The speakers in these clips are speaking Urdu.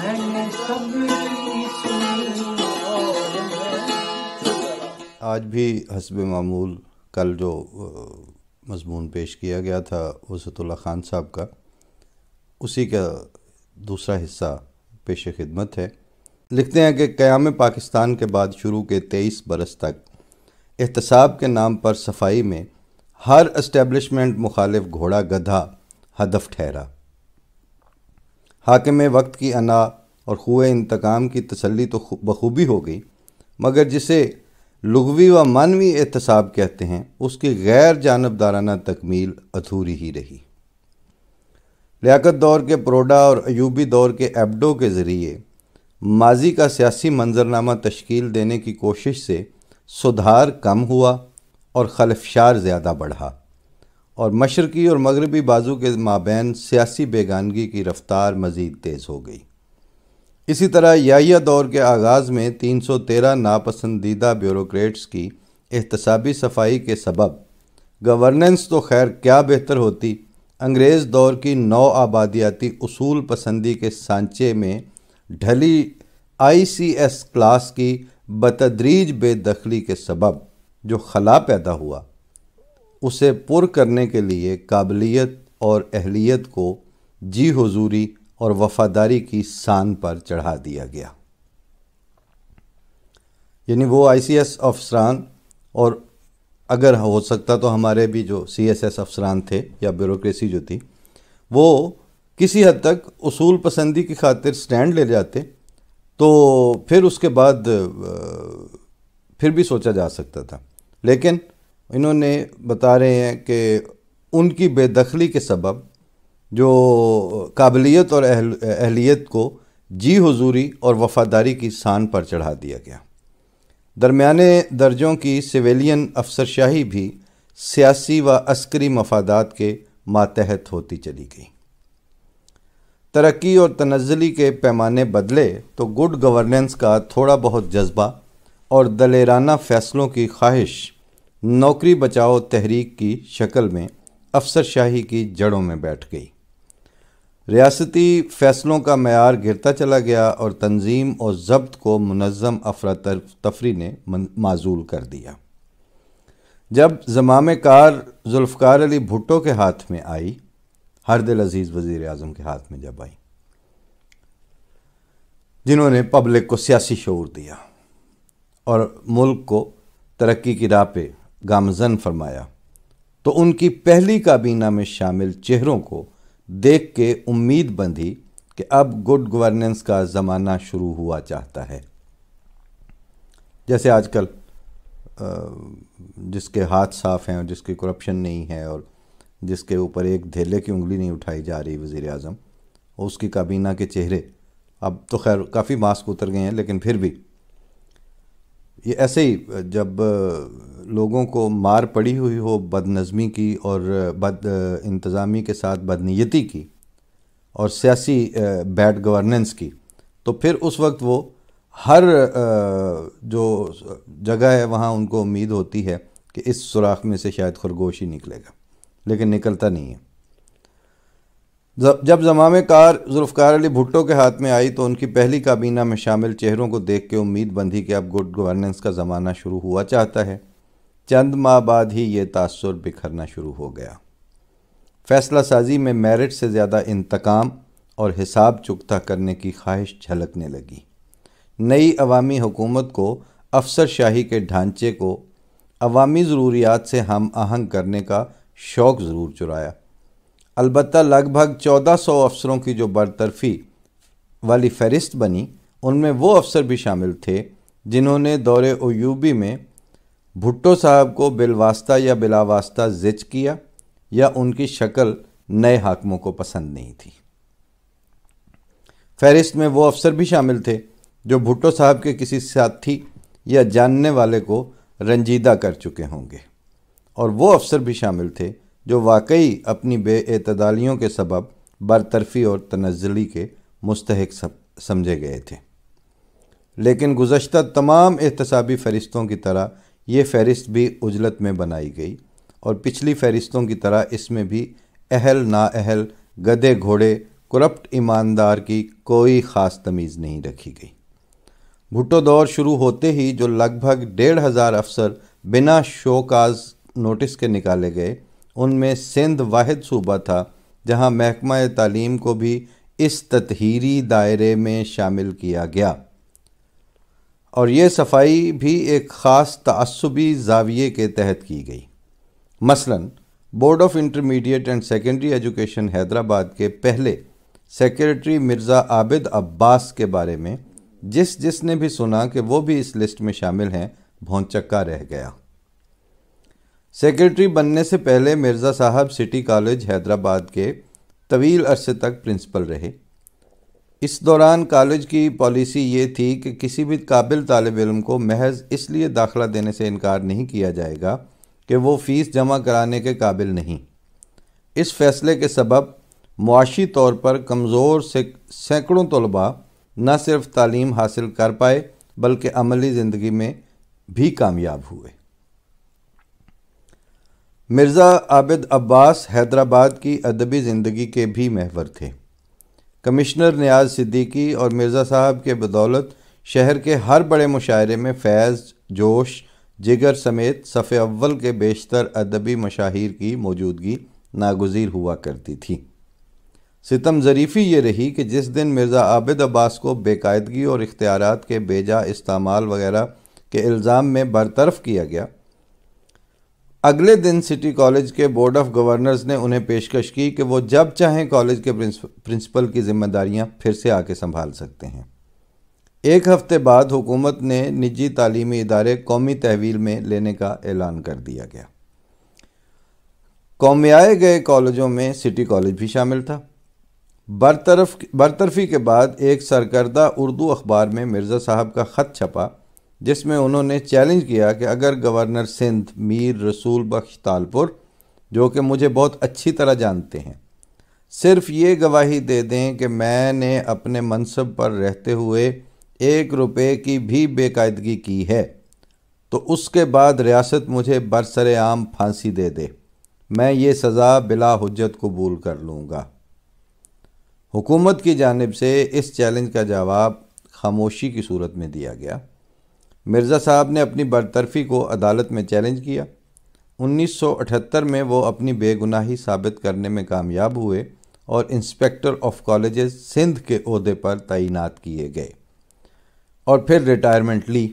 میں نے سب کی سنی اور آج بھی حسب معمول کل جو مضمون پیش کیا گیا تھا وسعت اللہ خان صاحب کا، اسی کا دوسرا حصہ پیش خدمت ہے۔ لکھتے ہیں کہ قیام پاکستان کے بعد شروع کے 23 برس تک احتساب کے نام پر صفائی میں ہر اسٹیبلشمنٹ مخالف گھوڑا گدھا ہدف ٹھہرا۔ حاکم وقت کی انا اور خوہ انتقام کی تسلی تو بخوبی ہو گئی، مگر جسے لغوی و معنوی احتساب کہتے ہیں اس کی غیر جانبدارانہ تکمیل ادھوری ہی رہی۔ لیاقت دور کے پروڈا اور ایوبی دور کے ایبڈو کے ذریعے ماضی کا سیاسی منظرنامہ تشکیل دینے کی کوشش سے سدھار کم ہوا اور خلفشار زیادہ بڑھا، اور مشرقی اور مغربی بازو کے مابین سیاسی بیگانگی کی رفتار مزید تیز ہو گئی۔ اسی طرح یاہیا دور کے آغاز میں 313 ناپسندیدہ بیوروکریٹس کی احتسابی صفائی کے سبب گورننس تو خیر کیا بہتر ہوتی، انگریز دور کی نو آبادیاتی اصول پسندی کے سانچے میں ڈھلی آئی سی ایس کلاس کی بتدریج بے دخلی کے سبب جو خلا پیدا ہوا، اسے پر کرنے کے لیے قابلیت اور اہلیت کو جی حضوری اور وفاداری کی سان پر چڑھا دیا گیا۔ یعنی وہ آئی سی ایس افسران، اور اگر ہو سکتا تو ہمارے بھی جو سی ایس ایس افسران تھے یا بیوروکریسی جو تھی، وہ کسی حد تک اصول پسندی کی خاطر سٹینڈ لے جاتے تو پھر اس کے بعد پھر بھی سوچا جا سکتا تھا، لیکن انہوں نے بتا رہے ہیں کہ ان کی بے دخلی کے سبب جو قابلیت اور اہلیت کو جی حضوری اور وفاداری کی سان پر چڑھا دیا گیا۔ درمیانے درجوں کی سویلین افسرشاہی بھی سیاسی و عسکری مفادات کے ماتحت ہوتی چلی گئی۔ ترقی اور تنزلی کے پیمانے بدلے تو گڈ گورننس کا تھوڑا بہت جذبہ اور دلیرانہ فیصلوں کی خواہش نوکری بچاؤ تحریک کی شکل میں افسرشاہی کی جڑوں میں بیٹھ گئی۔ ریاستی فیصلوں کا معیار گرتا چلا گیا اور تنظیم اور ضبط کو منظم افراتفری نے معزول کر دیا۔ جب زمام کار ذوالفقار علی بھٹو کے ہاتھ میں آئی، ہرد العزیز وزیر اعظم کے ہاتھ میں جب آئی، جنہوں نے پبلک کو سیاسی شعور دیا اور ملک کو ترقی کی راہ پہ گامزن فرمایا، تو ان کی پہلی کابینہ میں شامل چہروں کو دیکھ کے امید بندھی کہ اب گڈ گورننس کا زمانہ شروع ہوا چاہتا ہے۔ جیسے آج کل جس کے ہاتھ صاف ہیں اور جس کی کرپشن نہیں ہے اور جس کے اوپر ایک دھیلے کی انگلی نہیں اٹھائی جا رہی وزیر اعظم، اور اس کی کابینہ کے چہرے اب تو خیر کافی ماسک اتر گئے ہیں، لیکن پھر بھی یہ ایسے ہی جب لوگوں کو مار پڑی ہوئی ہو بد نظمی کی اور بد انتظامی کے ساتھ بد نیتی کی اور سیاسی بیڈ گورننس کی، تو پھر اس وقت وہ ہر جو جگہ ہے وہاں ان کو امید ہوتی ہے کہ اس سوراخ میں سے شاید خرگوش ہی نکلے گا، لیکن نکلتا نہیں ہے۔ جب زمام کار ذوالفقار علی بھٹو کے ہاتھ میں آئی تو ان کی پہلی کابینہ میں شامل چہروں کو دیکھ کے امید بندھی کہ اب گڈ گورننس کا زمانہ شروع ہوا چاہتا ہے۔ چند ماہ بعد ہی یہ تاثر بکھرنا شروع ہو گیا۔ فیصلہ سازی میں میرٹ سے زیادہ انتقام اور حساب چکتا کرنے کی خواہش جھلکنے لگی۔ نئی عوامی حکومت کو افسر شاہی کے ڈھانچے کو عوامی ضروریات سے ہم آہنگ کرنے کا شوق ضرور چرایا۔ البتہ لگ بھگ 1400 افسروں کی جو برطرفی والی فہرست بنی، ان میں وہ افسر بھی شامل تھے جنہوں نے دور ایوبی میں بھٹو صاحب کو بالواسطہ یا بلا واسطہ زچ کیا، یا ان کی شکل نئے حاکموں کو پسند نہیں تھی۔ فہرست میں وہ افسر بھی شامل تھے جو بھٹو صاحب کے کسی ساتھی یا جاننے والے کو رنجیدہ کر چکے ہوں گے، اور وہ افسر بھی شامل تھے جو واقعی اپنی بے اعتدالیوں کے سبب برطرفی اور تنزلی کے مستحق سمجھے گئے تھے۔ لیکن گزشتہ تمام احتسابی فہرستوں کی طرح یہ فہرست بھی عجلت میں بنائی گئی، اور پچھلی فہرستوں کی طرح اس میں بھی اہل نااہل، گدھے گھوڑے، کرپٹ ایماندار کی کوئی خاص تمیز نہیں رکھی گئی۔ بھٹو دور شروع ہوتے ہی جو لگ بھگ 1,500 افسر بنا شوکاز نوٹس کے نکالے گئے، ان میں سندھ واحد صوبہ تھا جہاں محکمہ تعلیم کو بھی اس تطہیری دائرے میں شامل کیا گیا، اور یہ صفائی بھی ایک خاص تعصبی زاویے کے تحت کی گئی۔ مثلاً board of intermediate and secondary education Hyderabad کے پہلے سیکریٹری مرزا عابد عباس کے بارے میں جس نے بھی سنا کہ وہ بھی اس لسٹ میں شامل ہیں، بھونچکا رہ گیا۔ سیکریٹری بننے سے پہلے مرزا صاحب سٹی کالج حیدرآباد کے طویل عرصے تک پرنسپل رہے۔ اس دوران کالج کی پالیسی یہ تھی کہ کسی بھی قابل طالب علم کو محض اس لیے داخلہ دینے سے انکار نہیں کیا جائے گا کہ وہ فیس جمع کرانے کے قابل نہیں۔ اس فیصلے کے سبب معاشی طور پر کمزور سینکڑوں طلباء نہ صرف تعلیم حاصل کر پائے بلکہ عملی زندگی میں بھی کامیاب ہوئے۔ مرزا عابد عباس حیدرآباد کی ادبی زندگی کے بھی محور تھے۔ کمشنر نیاز صدیقی اور مرزا صاحب کے بدولت شہر کے ہر بڑے مشاعرے میں فیض، جوش، جگر سمیت صف اول کے بیشتر ادبی مشاہیر کی موجودگی ناگزیر ہوا کرتی تھی۔ ستم ظریفی یہ رہی کہ جس دن مرزا عابد عباس کو بے قاعدگی اور اختیارات کے بے جا استعمال وغیرہ کے الزام میں برطرف کیا گیا، اگلے دن سٹی کالج کے بورڈ آف گورنرز نے انہیں پیشکش کی کہ وہ جب چاہیں کالج کے پرنسپل کی ذمہ داریاں پھر سے آ کے سنبھال سکتے ہیں۔ ایک ہفتے بعد حکومت نے نجی تعلیمی ادارے قومی تحویل میں لینے کا اعلان کر دیا گیا۔ قومیائے گئے کالجوں میں سٹی کالج بھی شامل تھا۔ برطرفی کے بعد ایک سرکردہ اردو اخبار میں مرزا صاحب کا خط چھپا جس میں انہوں نے چیلنج کیا کہ اگر گورنر سندھ میر رسول بخش تالپور، جو کہ مجھے بہت اچھی طرح جانتے ہیں، صرف یہ گواہی دے دیں کہ میں نے اپنے منصب پر رہتے ہوئے 1 روپے کی بھی بے قاعدگی کی ہے، تو اس کے بعد ریاست مجھے برسر عام پھانسی دے دے، میں یہ سزا بلا حجت قبول کر لوں گا۔ حکومت کی جانب سے اس چیلنج کا جواب خاموشی کی صورت میں دیا گیا۔ مرزا صاحب نے اپنی برطرفی کو عدالت میں چیلنج کیا۔ 1978 میں وہ اپنی بے گناہی ثابت کرنے میں کامیاب ہوئے اور انسپیکٹر آف کالجز سندھ کے عہدے پر تعینات کیے گئے اور پھر ریٹائرمنٹ لی،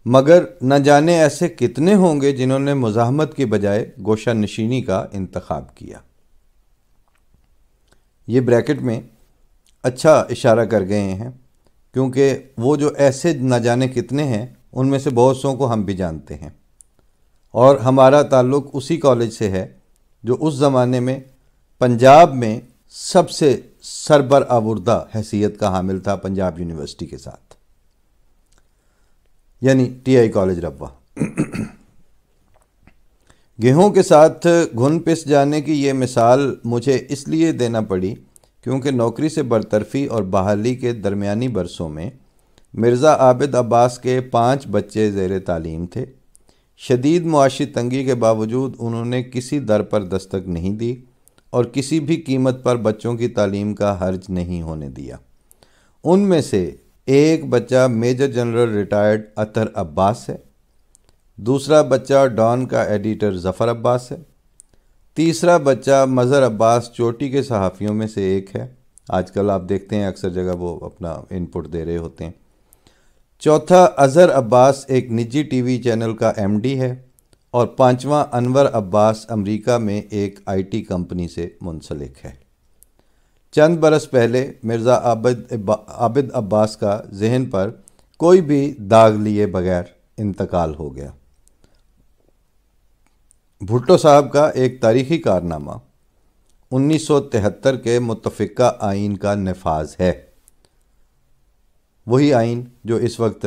مگر نہ جانے ایسے کتنے ہوں گے جنہوں نے مزاحمت کی بجائے گوشہ نشینی کا انتخاب کیا۔ یہ بریکٹ میں اچھا اشارہ کر گئے ہیں، کیونکہ وہ جو ایسے نہ جانے کتنے ہیں ان میں سے بہت سوں کو ہم بھی جانتے ہیں، اور ہمارا تعلق اسی کالج سے ہے جو اس زمانے میں پنجاب میں سب سے سربرآوردہ حیثیت کا حامل تھا پنجاب یونیورسٹی کے ساتھ، یعنی ٹی آئی کالج ربوہ۔ گیہوں کے ساتھ گھن پس جانے کی یہ مثال مجھے اس لیے دینا پڑی کیونکہ نوکری سے برطرفی اور بحالی کے درمیانی برسوں میں مرزا عابد عباس کے 5 بچے زیر تعلیم تھے۔ شدید معاشی تنگی کے باوجود انہوں نے کسی در پر دستک نہیں دی اور کسی بھی قیمت پر بچوں کی تعلیم کا حرج نہیں ہونے دیا۔ ان میں سے ایک بچہ میجر جنرل ریٹائرڈ اطہر عباس ہے، دوسرا بچہ ڈان کا ایڈیٹر ظفر عباس ہے، تیسرا بچہ مظہر عباس چوٹی کے صحافیوں میں سے ایک ہے، آج کل آپ دیکھتے ہیں اکثر جگہ وہ اپنا ان پٹ دے رہے ہوتے ہیں، چوتھا اظہر عباس ایک نجی ٹی وی چینل کا ایم ڈی ہے، اور پانچواں انور عباس امریکہ میں ایک آئی ٹی کمپنی سے منسلک ہے۔ چند برس پہلے مرزا عابد عباس کا ذہن پر کوئی بھی داغ لیے بغیر انتقال ہو گیا۔ بھٹو صاحب کا ایک تاریخی کارنامہ 1973 کے متفقہ آئین کا نفاذ ہے، وہی آئین جو اس وقت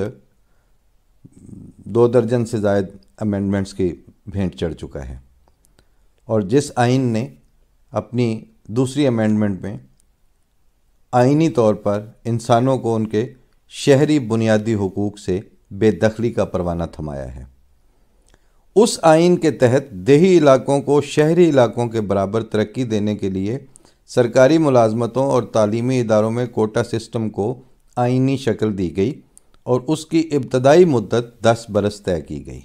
2 درجن سے زائد امینڈمنٹس کی بھینٹ چڑھ چکا ہے، اور جس آئین نے اپنی دوسری امینڈمنٹ میں آئینی طور پر انسانوں کو ان کے شہری بنیادی حقوق سے بے دخلی کا پروانہ تھمایا ہے۔ اس آئین کے تحت دیہی علاقوں کو شہری علاقوں کے برابر ترقی دینے کے لیے سرکاری ملازمتوں اور تعلیمی اداروں میں کوٹا سسٹم کو آئینی شکل دی گئی اور اس کی ابتدائی مدت 10 برس طے کی گئی۔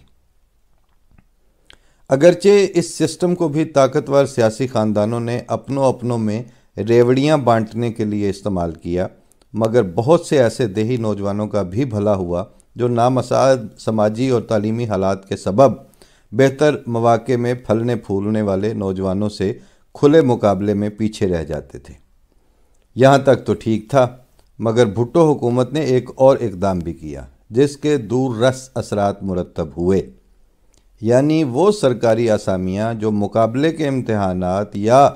اگرچہ اس سسٹم کو بھی طاقتور سیاسی خاندانوں نے اپنوں میں ریوڑیاں بانٹنے کے لیے استعمال کیا، مگر بہت سے ایسے دیہی نوجوانوں کا بھی بھلا ہوا جو نامساعد سماجی اور تعلیمی حالات کے سبب بہتر مواقع میں پھلنے پھولنے والے نوجوانوں سے کھلے مقابلے میں پیچھے رہ جاتے تھے۔ یہاں تک تو ٹھیک تھا، مگر بھٹو حکومت نے ایک اور اقدام بھی کیا جس کے دور رس اثرات مرتب ہوئے، یعنی وہ سرکاری اسامیاں جو مقابلے کے امتحانات یا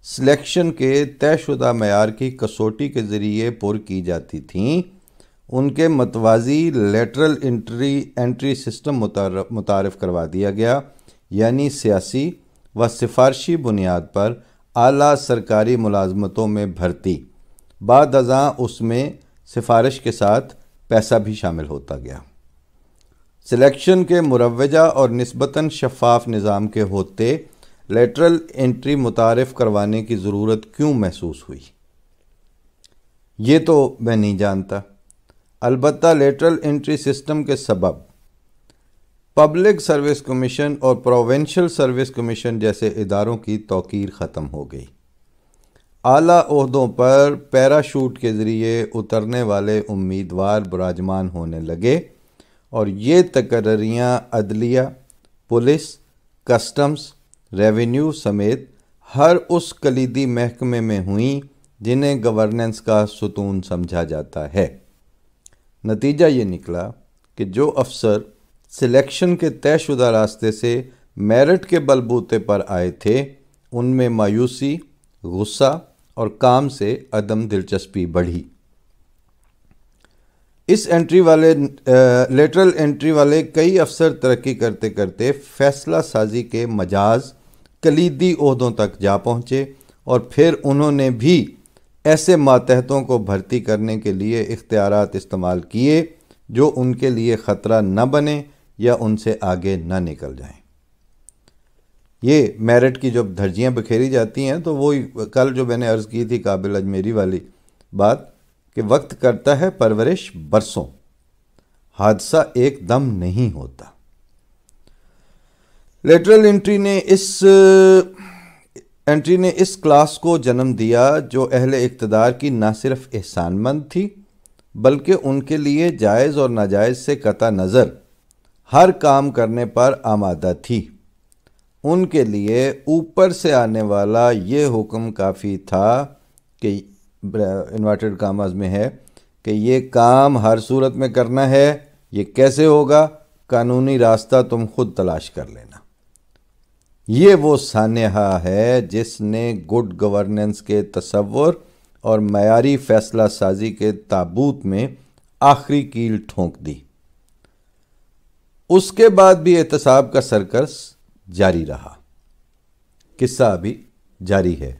سلیکشن کے طے شدہ معیار کی کسوٹی کے ذریعے پر کی جاتی تھیں، ان کے متوازی لیٹرل انٹری سسٹم متعارف کروا دیا گیا، یعنی سیاسی و سفارشی بنیاد پر اعلیٰ سرکاری ملازمتوں میں بھرتی، بعد ازاں اس میں سفارش کے ساتھ پیسہ بھی شامل ہوتا گیا۔ سلیکشن کے مروجہ اور نسبتاً شفاف نظام کے ہوتے لیٹرل انٹری متعارف کروانے کی ضرورت کیوں محسوس ہوئی، یہ تو میں نہیں جانتا۔ البتہ لیٹرل انٹری سسٹم کے سبب پبلک سروس کمیشن اور پروونشل سروس کمیشن جیسے اداروں کی توقیر ختم ہو گئی۔ اعلیٰ عہدوں پر پیراشوٹ کے ذریعے اترنے والے امیدوار براجمان ہونے لگے اور یہ تقرریاں عدلیہ، پولیس، کسٹمز، ریونیو سمیت ہر اس کلیدی محکمے میں ہوئیں جنہیں گورننس کا ستون سمجھا جاتا ہے۔ نتیجہ یہ نکلا کہ جو افسر سلیکشن کے طے شدہ راستے سے میرٹ کے بلبوتے پر آئے تھے، ان میں مایوسی، غصہ اور کام سے عدم دلچسپی بڑھی۔ اس لیٹرل انٹری والے کئی افسر ترقی کرتے کرتے فیصلہ سازی کے مجاز کلیدی عہدوں تک جا پہنچے اور پھر انہوں نے بھی ایسے ماتحتوں کو بھرتی کرنے کے لیے اختیارات استعمال کیے جو ان کے لیے خطرہ نہ بنے یا ان سے آگے نہ نکل جائیں۔ یہ میرٹ کی جب دھرجیاں بکھیری جاتی ہیں تو وہ کل جو میں نے عرض کی تھی قابل اجمیری والی بات کہ وقت کرتا ہے پرورش برسوں، حادثہ ایک دم نہیں ہوتا۔ لیٹرل انٹری نے اس کلاس کو جنم دیا جو اہل اقتدار کی نہ صرف احسان مند تھی بلکہ ان کے لیے جائز اور ناجائز سے قطع نظر ہر کام کرنے پر آمادہ تھی۔ ان کے لیے اوپر سے آنے والا یہ حکم کافی تھا کہ انورٹڈ کاماز میں ہے کہ یہ کام ہر صورت میں کرنا ہے، یہ کیسے ہوگا، قانونی راستہ تم خود تلاش کر لینا۔ یہ وہ سانحہ ہے جس نے گڈ گورننس کے تصور اور معیاری فیصلہ سازی کے تابوت میں آخری کیل ٹھونک دی۔ اس کے بعد بھی احتساب کا سرکس جاری رہا۔ قصہ ابھی جاری ہے۔